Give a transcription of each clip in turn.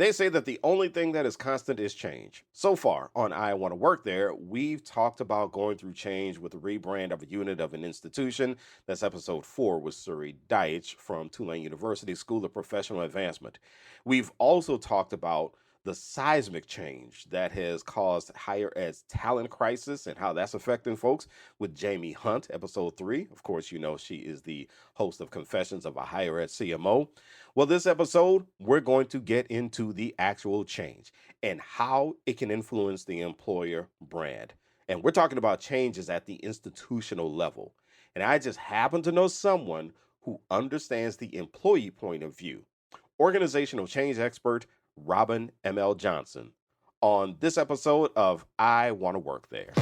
They say that the only thing that is constant is change. So far on I Want to Work There, we've talked about going through change with the rebrand of a unit of an institution. That's episode 4 with Suri Deitch from Tulane University School of Professional Advancement. We've also talked about the seismic change that has caused higher ed's talent crisis and how that's affecting folks with Jaime Hunt, episode 3. Of course, you know she is the host of Confessions of a Higher Ed CMO. Well, this episode, we're going to get into the actual change and how it can influence the employer brand. And we're talking about changes at the institutional level. And I just happen to know someone who understands the employee point of view. Organizational change expert Robin M.L. Johnson on this episode of I Want to Work There.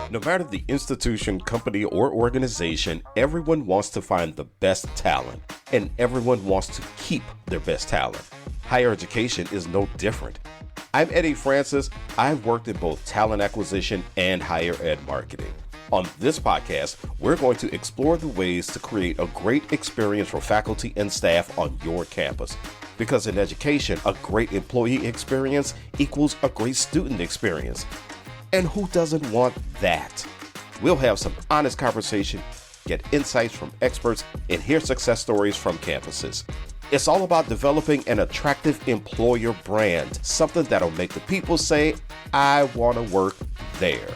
No matter the institution, company, or organization, everyone wants to find the best talent, and everyone wants to keep their best talent. Higher education is no different. I'm Eddie Francis. I've worked in both talent acquisition and higher ed marketing. On this podcast, we're going to explore the ways to create a great experience for faculty and staff on your campus. Because in education, a great employee experience equals a great student experience. And who doesn't want that? We'll have some honest conversation, get insights from experts, and hear success stories from campuses. It's all about developing an attractive employer brand, something that'll make the people say, I want to work there.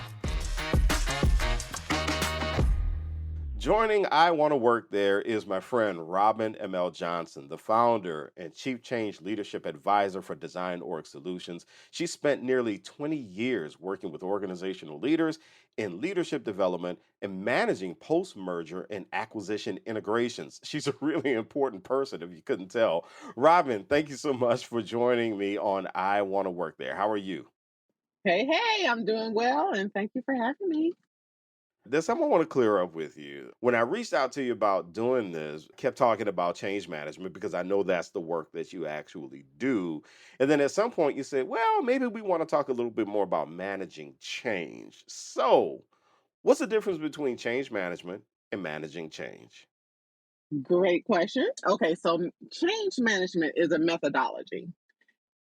Joining I Want to Work There is my friend Robin M.L. Johnson, the founder and Chief Change Leadership Advisor for Design Org Solutions. She spent nearly 20 years working with organizational leaders in leadership development and managing post-merger and acquisition integrations. She's a really important person, if you couldn't tell. Robin, thank you so much for joining me on I Want to Work There. How are you? Hey, I'm doing well, and thank you for having me. There's something I want to clear up with you. When I reached out to you about doing this, kept talking about change management because I know that's the work that you actually do. And then at some point you said, well, maybe we want to talk a little bit more about managing change. So, what's the difference between change management and managing change? Great question. Okay, so change management is a methodology.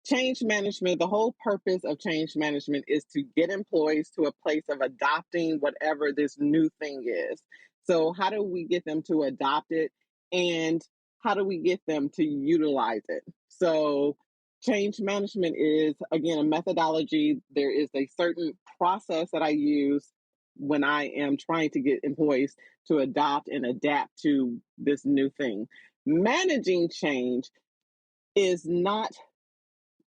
Change management, the whole purpose of change management is to get employees to a place of adopting whatever this new thing is. So, how do we get them to adopt it? And how do we get them to utilize it? So, change management is, again, a methodology. There is a certain process that I use when I am trying to get employees to adopt and adapt to this new thing. Managing change is not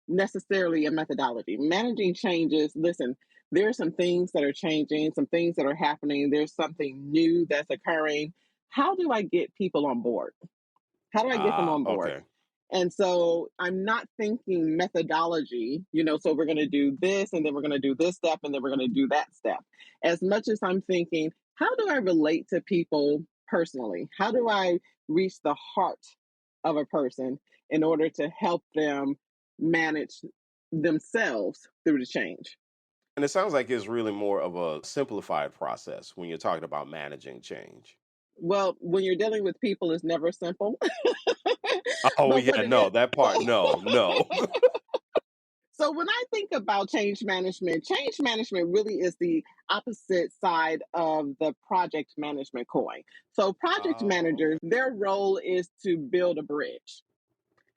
necessarily a methodology. Managing changes, listen, there are some things that are changing, some things that are happening, there's something new that's occurring. How do I get people on board? How do I get them Ah, on board? okay. And so I'm not thinking methodology, so we're going to do this and then we're going to do this step and then we're going to do that step. As much as I'm thinking, how do I relate to people personally? How do I reach the heart of a person in order to help them manage themselves through the change? And it sounds like it's really more of a simplified process when you're talking about managing change. Well, when you're dealing with people, it's never simple. Oh, But what yeah, it is, no, that part, no, no. so when I think about change management really is the opposite side of the project management coin. So project Oh, managers, their role is to build a bridge.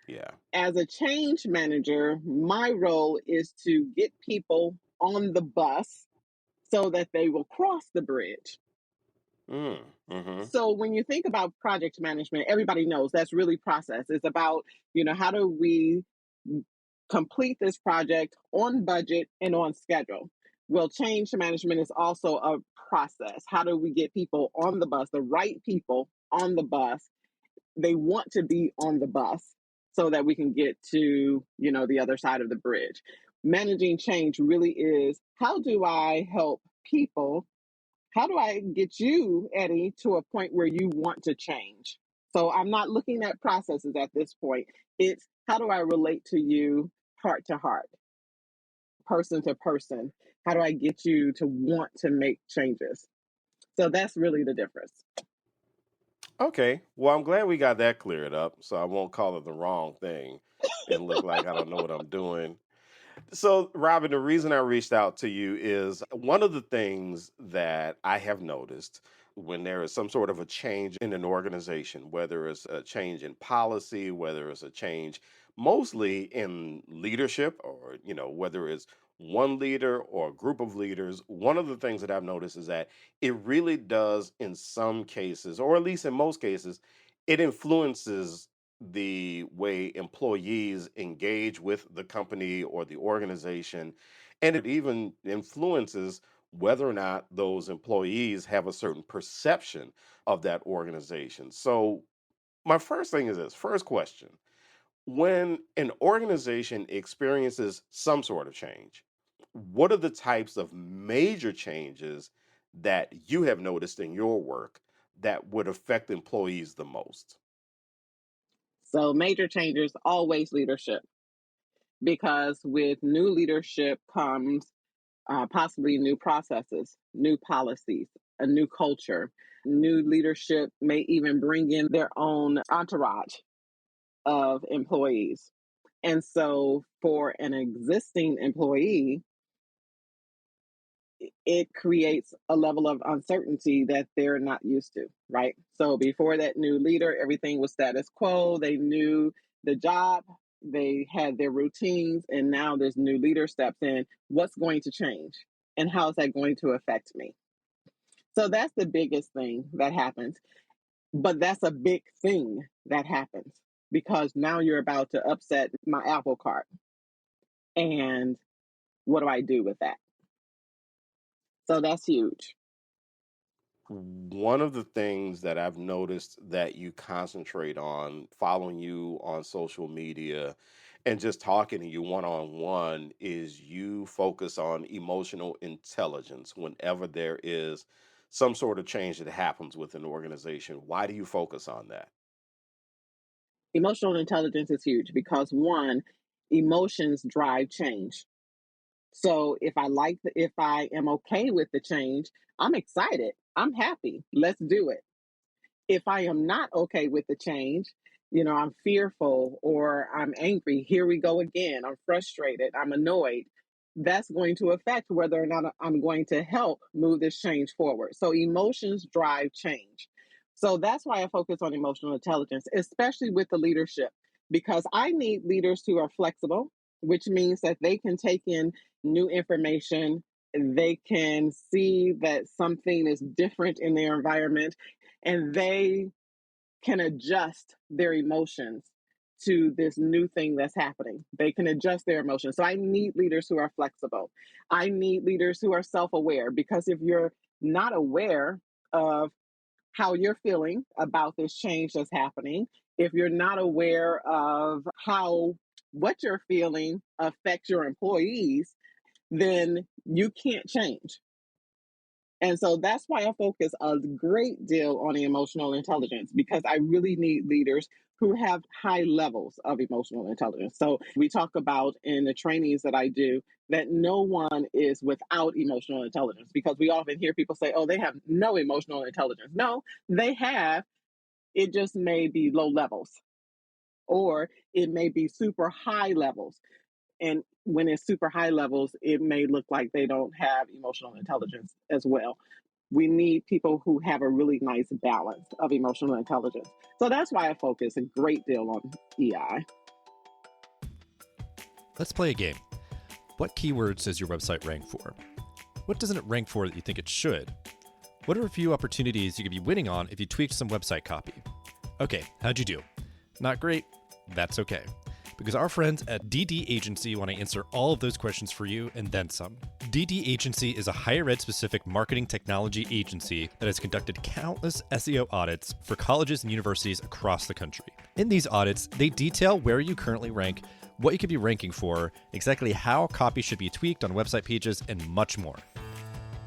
yeah. As a change manager, my role is to get people on the bus so that they will cross the bridge. Mm-hmm. So when you think about project management, everybody knows that's really process. It's about, how do we complete this project on budget and on schedule? Well, change management is also a process. How do we get people on the bus, the right people on the bus? They want to be on the bus so that we can get to, the other side of the bridge. Managing change really is, how do I help people? How do I get you, Eddie, to a point where you want to change? So I'm not looking at processes at this point. It's, how do I relate to you heart to heart, person to person? How do I get you to want to make changes? So that's really the difference. Okay. Well, I'm glad we got that cleared up so I won't call it the wrong thing and look like I don't know what I'm doing. So, Robin, the reason I reached out to you is one of the things that I have noticed when there is some sort of a change in an organization, whether it's a change in policy, whether it's a change mostly in leadership, or, whether it's one leader or a group of leaders, one of the things that I've noticed is that it really does, in some cases, or at least in most cases, it influences the way employees engage with the company or the organization. And it even influences whether or not those employees have a certain perception of that organization. So, my first thing is this first question: when an organization experiences some sort of change, what are the types of major changes that you have noticed in your work that would affect employees the most? So, major changes, always leadership, because with new leadership comes possibly new processes, new policies, a new culture. New leadership may even bring in their own entourage of employees. And so, for an existing employee, it creates a level of uncertainty that they're not used to, right? So before that new leader, everything was status quo. They knew the job, they had their routines, and now this new leader steps in. What's going to change? And how is that going to affect me? So that's the biggest thing that happens. But that's a big thing that happens because now you're about to upset my apple cart. And what do I do with that? So that's huge. One of the things that I've noticed that you concentrate on, following you on social media and just talking to you one on one, is you focus on emotional intelligence whenever there is some sort of change that happens with an organization. Why do you focus on that? Emotional intelligence is huge because one, emotions drive change. So if I am okay with the change, I'm excited. I'm happy. Let's do it. If I am not okay with the change, I'm fearful or I'm angry, here we go again. I'm frustrated, I'm annoyed. That's going to affect whether or not I'm going to help move this change forward. So emotions drive change. So that's why I focus on emotional intelligence, especially with the leadership, because I need leaders who are flexible, which means that they can take in new information. They can see that something is different in their environment and they can adjust their emotions to this new thing that's happening. They can adjust their emotions. So I need leaders who are flexible. I need leaders who are self aware because if you're not aware of how you're feeling about this change that's happening, if you're not aware of how what you're feeling affects your employees, then you can't change. And so that's why I focus a great deal on emotional intelligence because I really need leaders who have high levels of emotional intelligence. So we talk about in the trainings that I do that no one is without emotional intelligence because we often hear people say, oh, they have no emotional intelligence. No, they have. It just may be low levels or it may be super high levels. And when it's super high levels, it may look like they don't have emotional intelligence as well. We need people who have a really nice balance of emotional intelligence. So that's why I focus a great deal on EI. Let's play a game. What keywords does your website rank for? What doesn't it rank for that you think it should? What are a few opportunities you could be winning on if you tweaked some website copy? Okay, how'd you do? Not great? That's okay. Because our friends at DD Agency want to answer all of those questions for you and then some. DD Agency is a higher ed specific marketing technology agency that has conducted countless SEO audits for colleges and universities across the country. In these audits, they detail where you currently rank, what you could be ranking for, exactly how copy should be tweaked on website pages, and much more.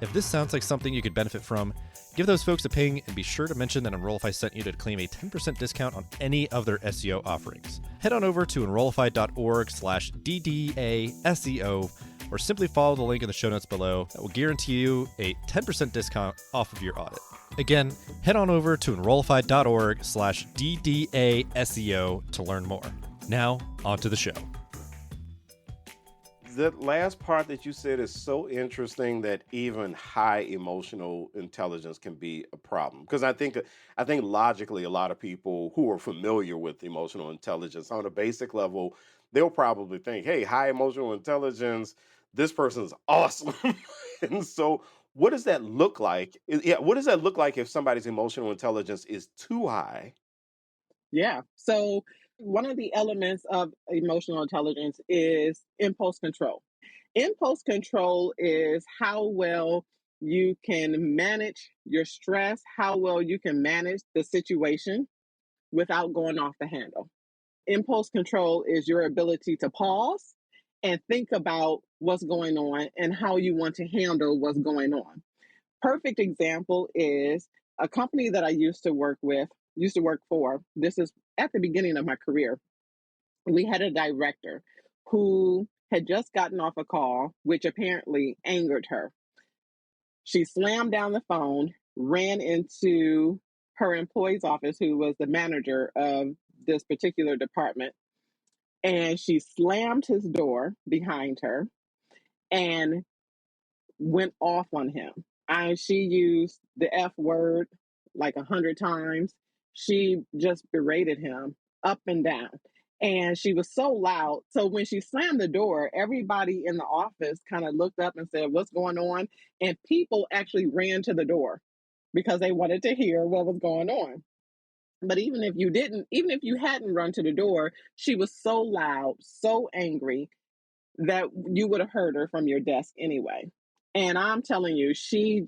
If this sounds like something you could benefit from, give those folks a ping and be sure to mention that Enrollify sent you to claim a 10% discount on any of their SEO offerings. Head on over to enrollify.org/DDASEO or simply follow the link in the show notes below that will guarantee you a 10% discount off of your audit. Again, head on over to enrollify.org/DDASEO to learn more. Now, on to the show. The last part that you said is so interesting that even high emotional intelligence can be a problem. Because I think logically, a lot of people who are familiar with emotional intelligence on a basic level, they'll probably think, "Hey, high emotional intelligence, this person's awesome." And so, what does that look like? Yeah, what does that look like if somebody's emotional intelligence is too high? Yeah. So, one of the elements of emotional intelligence is impulse control. Impulse control is how well you can manage your stress, how well you can manage the situation without going off the handle. Impulse control is your ability to pause and think about what's going on and how you want to handle what's going on. Perfect example is a company that I used to work for. This is at the beginning of my career. We had a director who had just gotten off a call, which apparently angered her. She slammed down the phone, ran into her employee's office, who was the manager of this particular department, and she slammed his door behind her and went off on him. She used the F word like 100 times. She just berated him up and down. And she was so loud. So when she slammed the door, everybody in the office kind of looked up and said, "What's going on?" And people actually ran to the door because they wanted to hear what was going on. But even if you hadn't run to the door, she was so loud, so angry that you would have heard her from your desk anyway. And I'm telling you, she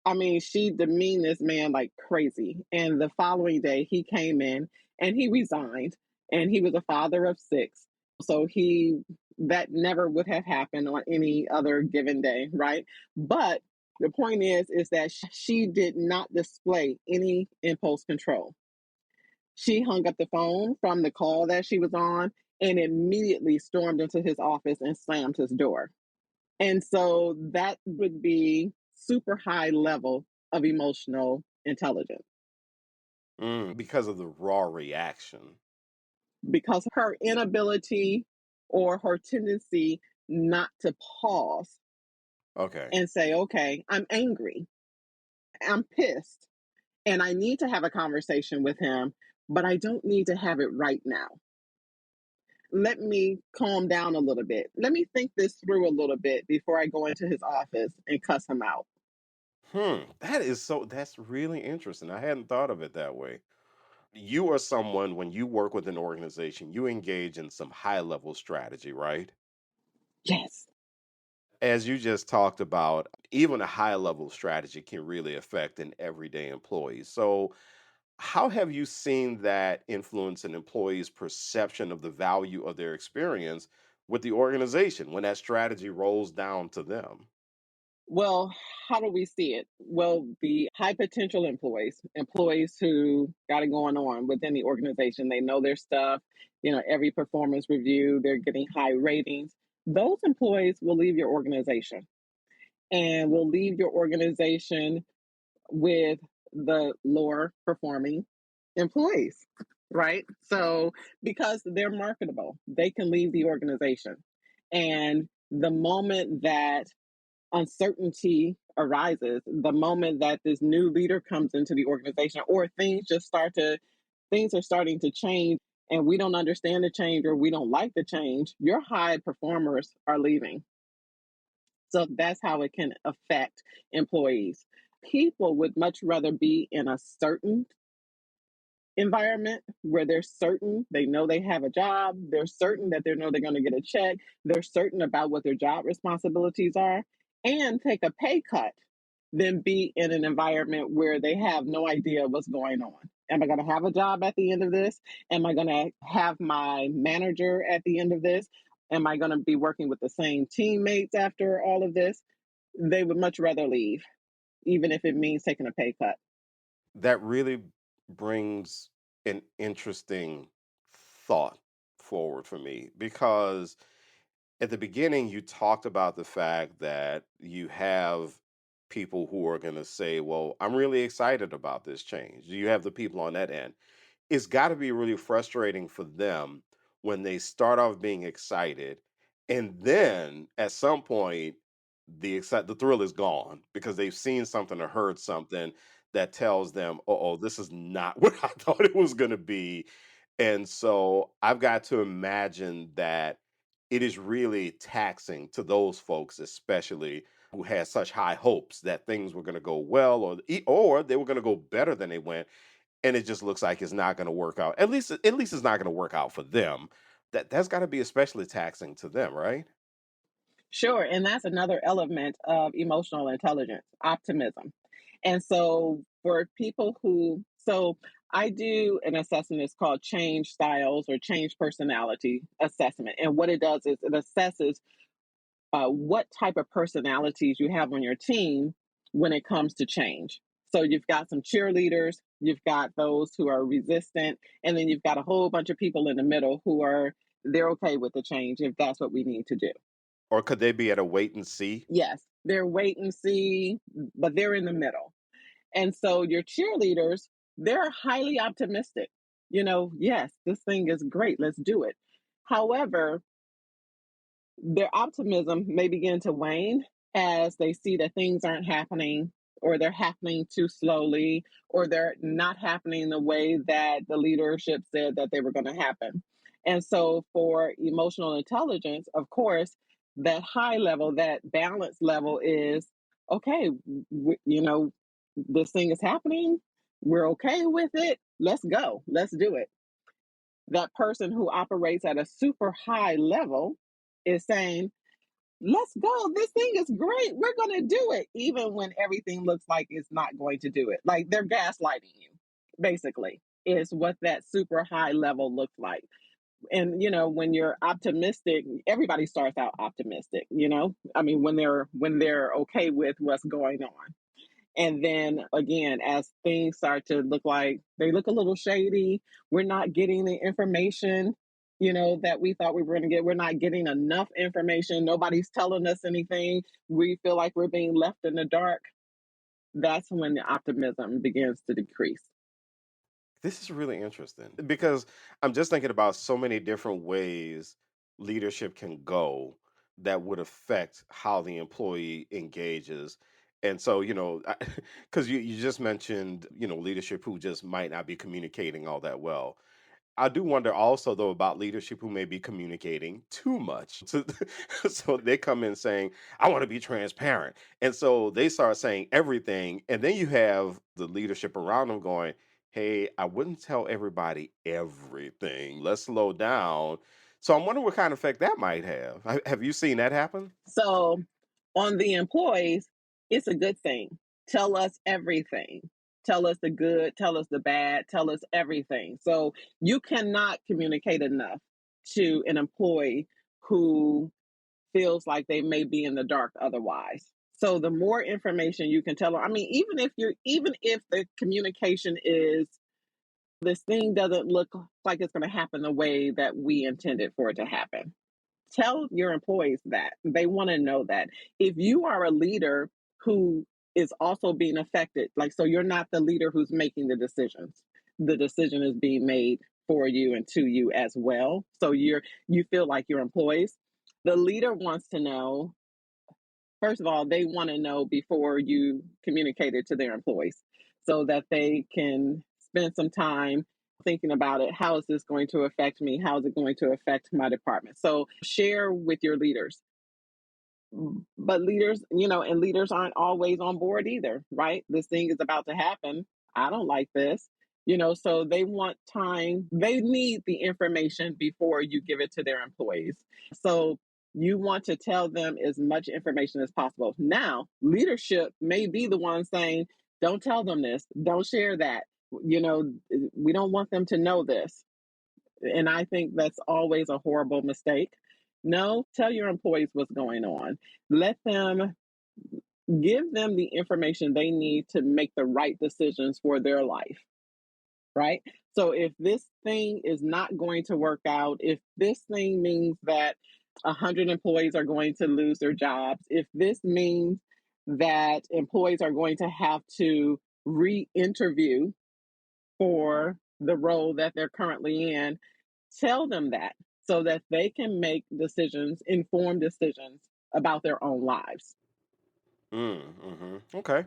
demeaned this man like crazy. And the following day, he came in and he resigned. And he was a father of six. So that never would have happened on any other given day, right? But the point is that she did not display any impulse control. She hung up the phone from the call that she was on and immediately stormed into his office and slammed his door. And so that would be super high level of emotional intelligence Because of the raw reaction. because her inability or her tendency not to pause Okay. and say, "Okay, I'm angry, I'm pissed, and I need to have a conversation with him, but I don't need to have it right now. Let me calm down a little bit. Let me think this through a little bit before I go into his office and cuss him out." That's really interesting. I hadn't thought of it that way. You are someone, when you work with an organization, you engage in some high level strategy, right? Yes. As you just talked about, even a high level strategy can really affect an everyday employee. So, how have you seen that influence an employee's perception of the value of their experience with the organization when that strategy rolls down to them? Well, how do we see it? Well, the high potential employees who got it going on within the organization, they know their stuff, every performance review, they're getting high ratings. Those employees will leave your organization and will leave your organization with the lower performing employees, right? So, because they're marketable, they can leave the organization. And the moment that uncertainty arises, the moment that this new leader comes into the organization, or things are starting to change and we don't understand the change or we don't like the change, your high performers are leaving. So that's how it can affect employees. People would much rather be in a certain environment where they're certain they know they have a job, they're certain that they know they're going to get a check, they're certain about what their job responsibilities are, and take a pay cut than be in an environment where they have no idea what's going on. Am I going to have a job at the end of this? Am I going to have my manager at the end of this? Am I going to be working with the same teammates after all of this? They would much rather leave, even if it means taking a pay cut. That really brings an interesting thought forward for me because at the beginning you talked about the fact that you have people who are going to say, well, I'm really excited about this change? Do you have the people on that end? It's got to be really frustrating for them when they start off being excited, and then at some point the thrill is gone because they've seen something or heard something that tells them, oh, this is not what I thought it was going to be. And so I've got to imagine that it is really taxing to those folks, especially who had such high hopes that things were going to go well, or they were going to go better than they went, and it just looks like it's not going to work out. At least it's not going to work out for them. That's got to be especially taxing to them, right? Sure. And that's another element of emotional intelligence, optimism. And so for people so I do an assessment, it's called change styles or change personality assessment. And what it does is it assesses what type of personalities you have on your team when it comes to change. So you've got some cheerleaders, you've got those who are resistant, and then you've got a whole bunch of people in the middle they're okay with the change if that's what we need to do. Or could they be at a wait and see? Yes, they're wait and see, but they're in the middle. And so your cheerleaders, they're highly optimistic. Yes, this thing is great. Let's do it. However, their optimism may begin to wane as they see that things aren't happening, or they're happening too slowly, or they're not happening the way that the leadership said that they were going to happen. And so for emotional intelligence, of course, that high level, that balance level is okay, this thing is happening. We're okay with it. Let's go. Let's do it. That person who operates at a super high level is saying, let's go. This thing is great. We're going to do it, even when everything looks like it's not going to do it. Like they're gaslighting you, basically, is what that super high level looks like. And when you're optimistic, everybody starts out optimistic. I mean, when they're okay with what's going on. And then again, as things start to look like they look a little shady, we're not getting the information, that we thought we were going to get. We're not getting enough information. Nobody's telling us anything. We feel like we're being left in the dark. That's when the optimism begins to decrease. This is really interesting because I'm just thinking about so many different ways leadership can go that would affect how the employee engages. And so, because you just mentioned, leadership who just might not be communicating all that well. I do wonder also though about leadership who may be communicating too much. So they come in saying, "I want to be transparent," and so they start saying everything, and then you have the leadership around them going, "Hey, I wouldn't tell everybody everything. Let's slow down." So I'm wondering what kind of effect that might have. Have you seen that happen? So on the employees, it's a good thing. Tell us everything. Tell us the good, tell us the bad, tell us everything. So you cannot communicate enough to an employee who feels like they may be in the dark otherwise. So the more information you can tell them, I mean, even if the communication is this thing doesn't look like it's going to happen the way that we intended for it to happen. Tell your employees that. They want to know that. If you are a leader who is also being affected, like, so you're not the leader who's making the decisions. The decision is being made for you and to you as well. So you feel like your employees. The leader wants to know, first of all, they want to know before you communicate it to their employees so that they can spend some time thinking about it. How is this going to affect me? How is it going to affect my department? So share with your leaders. But leaders aren't always on board either, right? This thing is about to happen. I don't like this. So they want time. They need the information before you give it to their employees. So you want to tell them as much information as possible. Now, leadership may be the one saying, don't tell them this, don't share that. We don't want them to know this. And I think that's always a horrible mistake. No, tell your employees what's going on. Give them the information they need to make the right decisions for their life, right? So if this thing is not going to work out, if this thing means that 100 employees are going to lose their jobs, if this means that employees are going to have to re-interview for the role that they're currently in, tell them that so that they can make decisions, informed decisions about their own lives. Okay.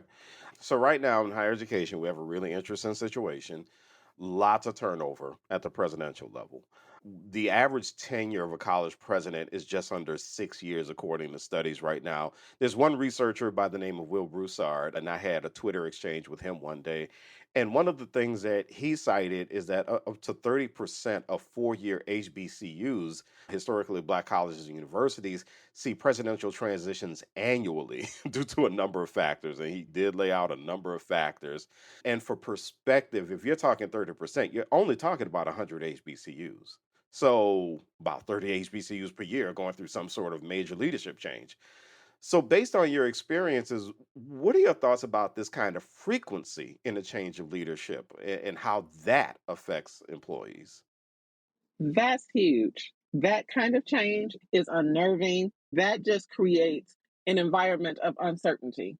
So right now in higher education, we have a really interesting situation. Lots of turnover at the presidential level. The average tenure of a college president is just under 6 years, according to studies right now. There's one researcher by the name of Will Broussard, and I had a Twitter exchange with him one day. And one of the things that he cited is that up to 30% of 4 year HBCUs, historically black colleges and universities, see presidential transitions annually due to a number of factors. And he did lay out a number of factors. And for perspective, if you're talking 30%, you're only talking about 100 HBCUs. So about 30 HBCUs per year are going through some sort of major leadership change. So based on your experiences, what are your thoughts about this kind of frequency in the change of leadership and how that affects employees? That's huge. That kind of change is unnerving. That just creates an environment of uncertainty.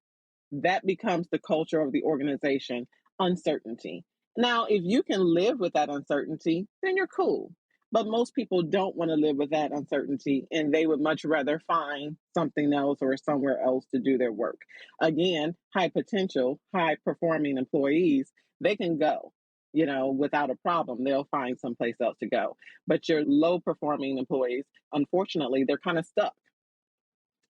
That becomes the culture of the organization, uncertainty. Now, if you can live with that uncertainty, then you're cool. But most people don't want to live with that uncertainty, and they would much rather find something else or somewhere else to do their work. Again, high potential, high performing employees, they can go, without a problem. They'll find someplace else to go. But your low performing employees, unfortunately, they're kind of stuck,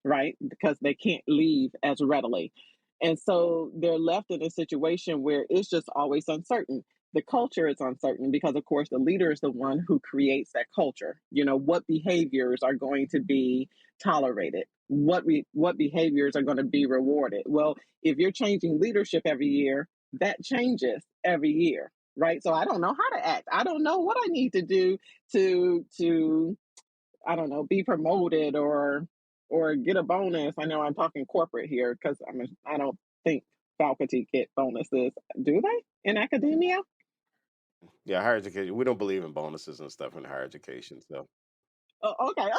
right? Because they can't leave as readily. And so they're left in a situation where it's just always uncertain. The culture is uncertain because, of course, the leader is the one who creates that culture. What behaviors are going to be tolerated? What behaviors are going to be rewarded? Well, if you're changing leadership every year, that changes every year, right? So I don't know how to act. I don't know what I need to do to I don't know, be promoted or get a bonus. I know I'm talking corporate here because I don't think faculty get bonuses. Do they in academia? Yeah, higher education, we don't believe in bonuses and stuff in higher education. So Oh, okay.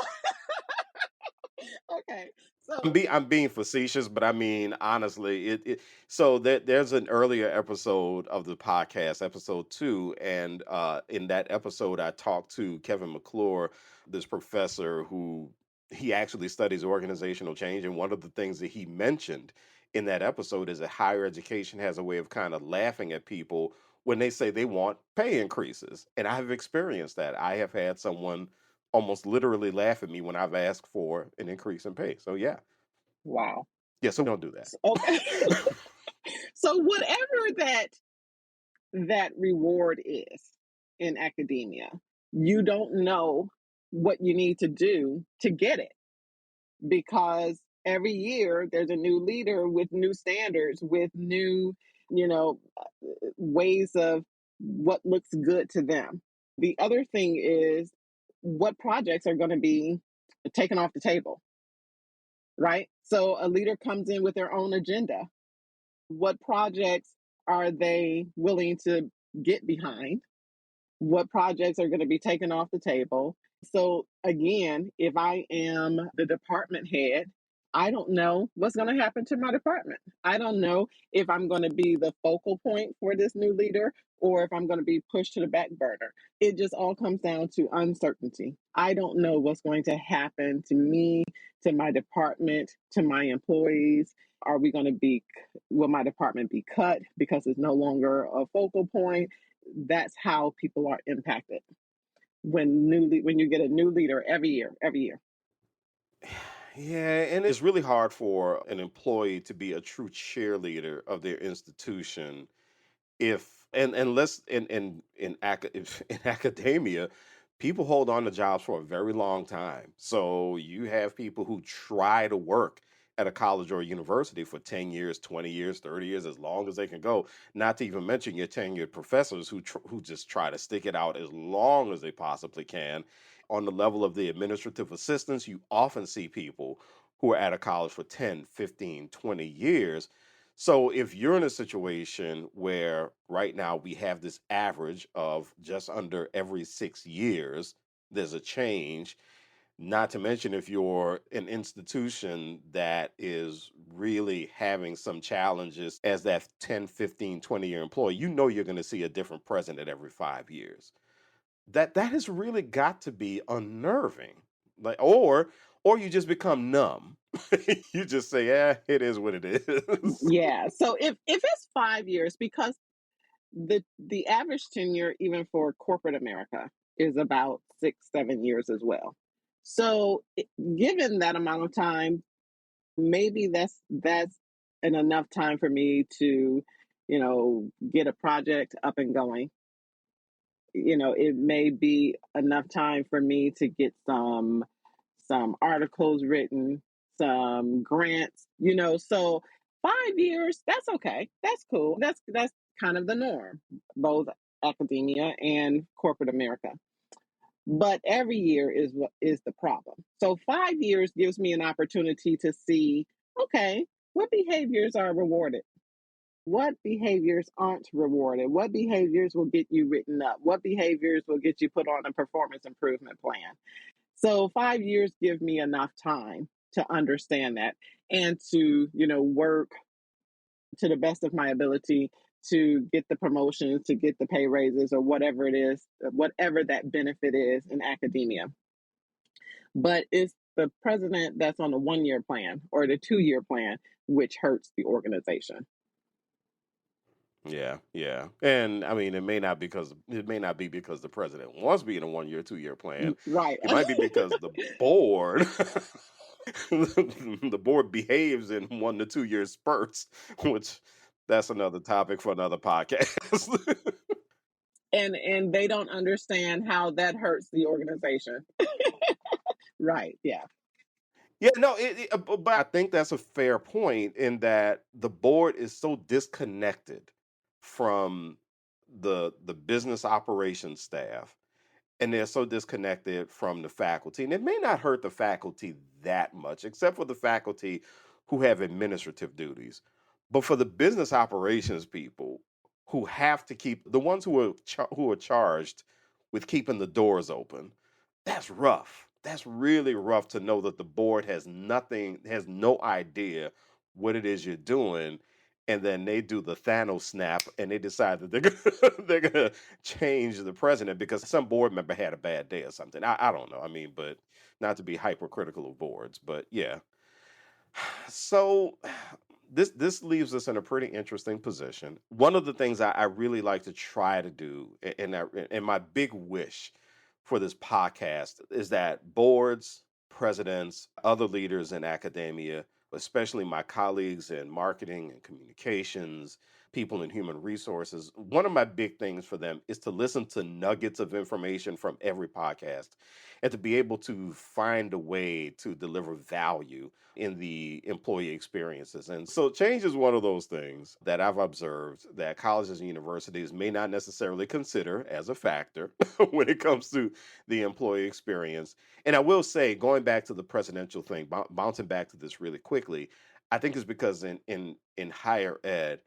Okay. So I'm being facetious, but I mean honestly, so there's an earlier episode of the podcast, episode 2, and in that episode I talked to Kevin McClure, this professor who he actually studies organizational change, and one of the things that he mentioned in that episode is that higher education has a way of kind of laughing at people when they say they want pay increases. And I have experienced that. I have had someone almost literally laugh at me when I've asked for an increase in pay. So yeah. wow. Yeah, so we don't do Okay. that. So whatever that reward is in academia, you don't know what you need to do to get it because every year there's a new leader with new standards, with new, ways of what looks good to them. The other thing is what projects are going to be taken off the table, right? So a leader comes in with their own agenda. What projects are they willing to get behind? What projects are going to be taken off the table? So, again, if I am the department head, I don't know what's going to happen to my department. I don't know if I'm going to be the focal point for this new leader or if I'm going to be pushed to the back burner. It just all comes down to uncertainty. I don't know what's going to happen to me, to my department, to my employees. Are we going to be, will my department be cut because it's no longer a focal point? That's how people are impacted when you get a new leader every year. Yeah, and it's really hard for an employee to be a true cheerleader of their institution if and unless in academia, people hold on to jobs for a very long time. So you have people who try to work at a college or a university for 10 years, 20 years, 30 years, as long as they can go. Not to even mention your tenured professors who just try to stick it out as long as they possibly can. On the level of the administrative assistants, you often see people who are at a college for 10, 15, 20 years. So if you're in a situation where right now we have this average of just under every 6 years, there's a change. Not to mention if you're an institution that is really having some challenges as that 10, 15, 20-year employee, you know you're going to see a different president every 5 years. That has really got to be unnerving. Like, or you just become numb. You just say, yeah, it is what it is. Yeah. So if it's 5 years, because the average tenure, even for corporate America, is about 6, 7 years as well. So, given that amount of time, maybe that's an enough time for me to, get a project up and going. It may be enough time for me to get some articles written, some grants. So 5 years, that's okay. That's cool. That's kind of the norm, both academia and corporate America. But every year is what is the problem. So 5 years gives me an opportunity to see, okay, what behaviors are rewarded, what behaviors aren't rewarded, what behaviors will get you written up, what behaviors will get you put on a performance improvement plan. So 5 years give me enough time to understand that and to, work to the best of my ability to get the promotions, to get the pay raises, or whatever it is, whatever that benefit is in academia. But it's the president that's on the 1 year plan or the 2 year plan, which hurts the organization. Yeah, yeah. And I mean, it may not be because the president wants to be in a 1 year, 2 year plan. Right. It might be because the board the board behaves in 1 to 2 year spurts, which that's another topic for another podcast. and they don't understand how that hurts the organization. Right. Yeah. Yeah, no, but I think that's a fair point in that the board is so disconnected from the business operations staff, and they're so disconnected from the faculty. And it may not hurt the faculty that much, except for the faculty who have administrative duties. But for the business operations people who have to keep the ones who are charged with keeping the doors open, that's rough. That's really rough to know that the board has no idea what it is you're doing, and then they do the Thanos snap and they decide that they're gonna change the president because some board member had a bad day or something. I don't know. I mean, but not to be hypercritical of boards, but yeah. So this leaves us in a pretty interesting position. One of the things I really like to try to do, and my big wish for this podcast is that boards, presidents, other leaders in academia, especially my colleagues in marketing and communications, people in human resources, one of my big things for them is to listen to nuggets of information from every podcast and to be able to find a way to deliver value in the employee experiences. And so change is one of those things that I've observed that colleges and universities may not necessarily consider as a factor when it comes to the employee experience. And I will say, going back to the presidential thing, bouncing back to this really quickly, I think it's because in higher ed,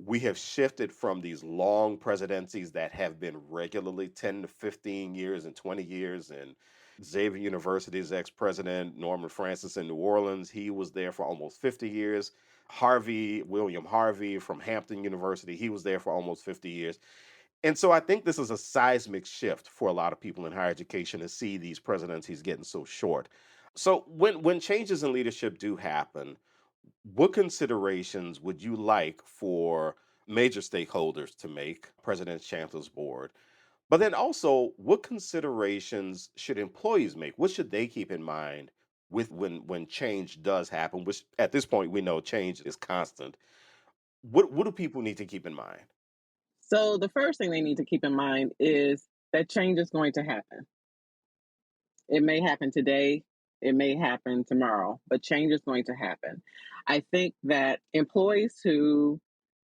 we have shifted from these long presidencies that have been regularly 10 to 15 years and 20 years. And Xavier University's ex-president, Norman Francis in New Orleans, he was there for almost 50 years. William Harvey from Hampton University, he was there for almost 50 years. And so I think this is a seismic shift for a lot of people in higher education to see these presidencies getting so short. So when changes in leadership do happen, what considerations would you like for major stakeholders to make, President's Chancellor's Board? But then also, what considerations should employees make? What should they keep in mind with when change does happen, which at this point we know change is constant. What do people need to keep in mind? So the first thing they need to keep in mind is that change is going to happen. It may happen today, it may happen tomorrow, but change is going to happen. I think that employees who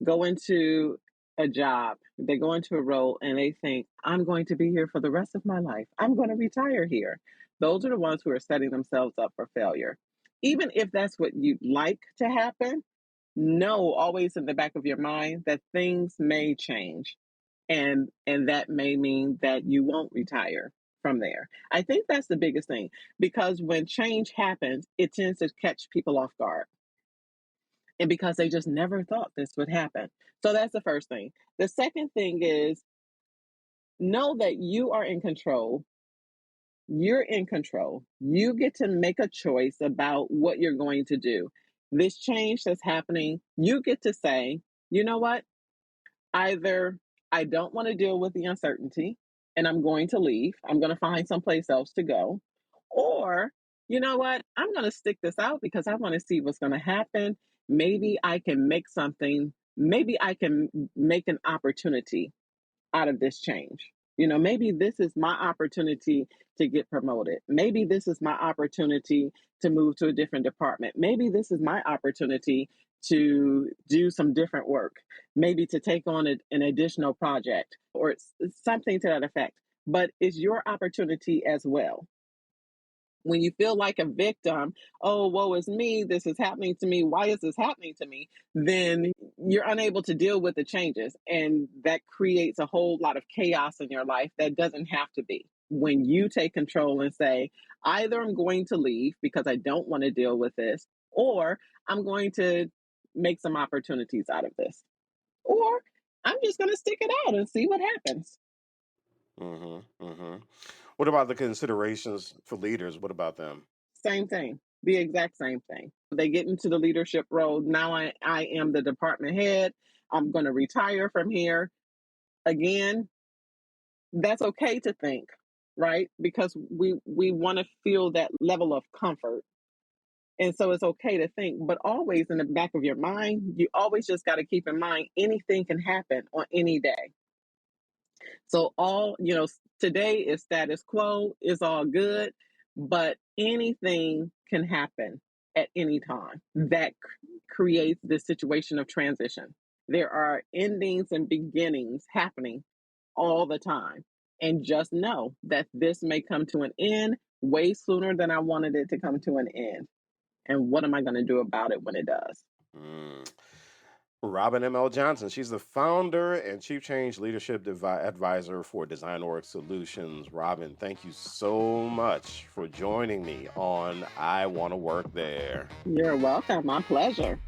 go into a job, they go into a role and they think, I'm going to be here for the rest of my life. I'm going to retire here. Those are the ones who are setting themselves up for failure. Even if that's what you'd like to happen, know always in the back of your mind that things may change, and that may mean that you won't retire from there. I think that's the biggest thing, because when change happens, it tends to catch people off guard. And because they just never thought this would happen. So that's the first thing. The second thing is, know that you are in control. You're in control. You get to make a choice about what you're going to do. This change that's happening, you get to say, you know what? Either I don't want to deal with the uncertainty and I'm going to leave, I'm going to find someplace else to go, or you know what? I'm going to stick this out because I want to see what's going to happen. Maybe I can make something, maybe I can make an opportunity out of this change. Maybe this is my opportunity to get promoted. Maybe this is my opportunity to move to a different department. Maybe this is my opportunity to do some different work, maybe to take on an additional project or something to that effect. But it's your opportunity as well. When you feel like a victim, oh, woe is me, this is happening to me, why is this happening to me? Then you're unable to deal with the changes. And that creates a whole lot of chaos in your life that doesn't have to be. When you take control and say, either I'm going to leave because I don't want to deal with this, or I'm going to make some opportunities out of this, or I'm just going to stick it out and see what happens. What about the considerations for leaders? What about them? Same thing, the exact same thing. They get into the leadership role. Now I am the department head. I'm going to retire from here. Again, that's okay to think, right? Because we want to feel that level of comfort. And so it's okay to think, but always in the back of your mind, you always just got to keep in mind anything can happen on any day. So today is status quo, is all good, but anything can happen at any time. That creates this situation of transition. There are endings and beginnings happening all the time. And just know that this may come to an end way sooner than I wanted it to come to an end. And what am I going to do about it when it does? Robin M.L. Johnson. She's the founder and chief change leadership advisor for DesignOrg Solutions. Robin, thank you so much for joining me on I Want to Work There. You're welcome. My pleasure.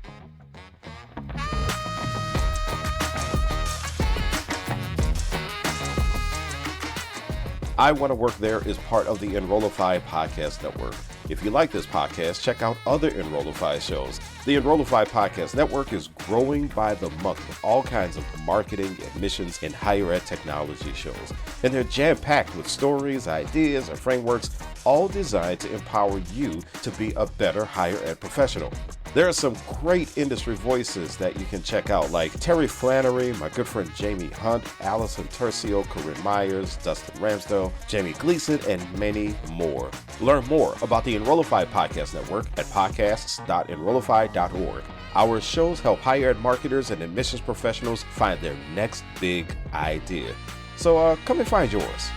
I Want to Work There is part of the Enrollify podcast network. If you like this podcast, check out other Enrollify shows. The Enrollify podcast network is growing by the month with all kinds of marketing, admissions, and higher ed technology shows. And they're jam-packed with stories, ideas, and frameworks, all designed to empower you to be a better higher ed professional. There are some great industry voices that you can check out, like Terry Flannery, my good friend Jaime Hunt, Allison Turcio, Corinne Myers, Dustin Ramsdell, Jaime Gleason, and many more. Learn more about the Enrollify Podcast Network at podcasts.enrollify.org. Our shows help higher ed marketers and admissions professionals find their next big idea. So come and find yours.